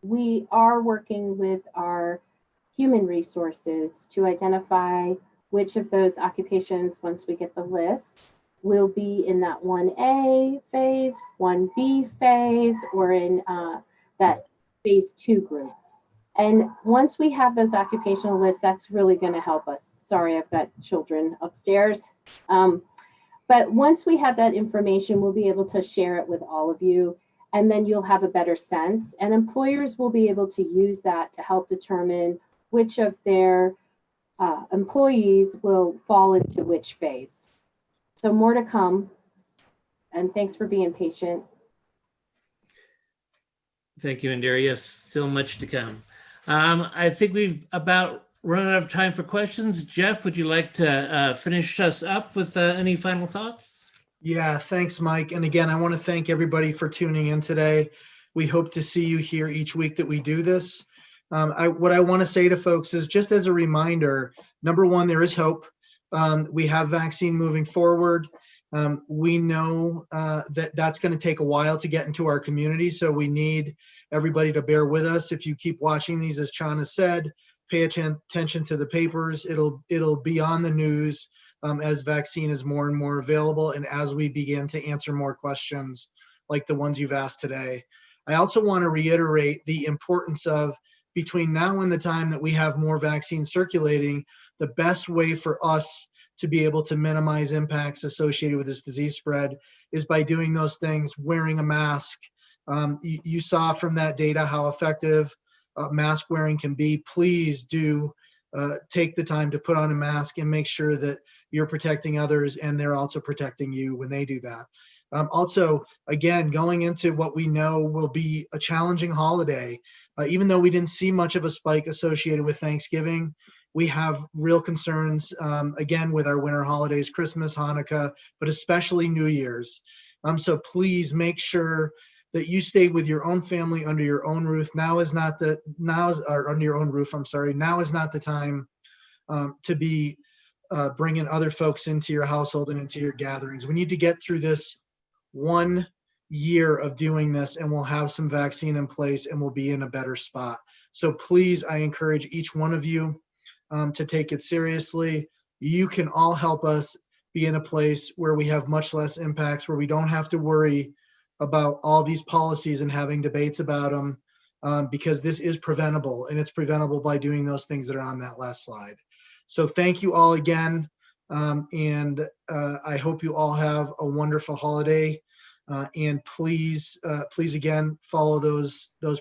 We are working with our human resources to identify which of those occupations, once we get the list, will be in that 1A phase, 1B phase, or in that phase 2 group. And once we have those occupational lists, that's really going to help us. Sorry, I've got children upstairs. But once we have that information, we'll be able to share it with all of you, and then you'll have a better sense. And employers will be able to use that to help determine which of their employees will fall into which phase. So more to come, and thanks for being patient. Thank you, Indira. Yes, still much to come. I think we've about run out of time for questions. Jeff, would you like to finish us up with any final thoughts? Yeah, thanks, Mike. And again, I want to thank everybody for tuning in today. We hope to see you here each week that we do this. What I want to say to folks is, just as a reminder, number one, there is hope. We have vaccine moving forward. We know that that's going to take a while to get into our community, so we need everybody to bear with us. If you keep watching these, as Chana said, pay attention to the papers. It'll be on the news as vaccine is more and more available, and as we begin to answer more questions like the ones you've asked today. I also want to reiterate the importance of, between now and the time that we have more vaccines circulating, the best way for us to be able to minimize impacts associated with this disease spread is by doing those things, wearing a mask. You saw from that data how effective mask wearing can be. Please do take the time to put on a mask and make sure that you're protecting others and they're also protecting you when they do that. Also, again, going into what we know will be a challenging holiday. Even though we didn't see much of a spike associated with Thanksgiving, we have real concerns, again, with our winter holidays, Christmas, Hanukkah, but especially New Year's. So please make sure that you stay with your own family under your own roof. Now is not the time to be bringing other folks into your household and into your gatherings. We need to get through this 1 year of doing this, and we'll have some vaccine in place and we'll be in a better spot. So please, I encourage each one of you to take it seriously. You can all help us be in a place where we have much less impacts, where we don't have to worry about all these policies and having debates about them, because this is preventable, and it's preventable by doing those things that are on that last slide. So thank you all again, and I hope you all have a wonderful holiday, and please again, follow those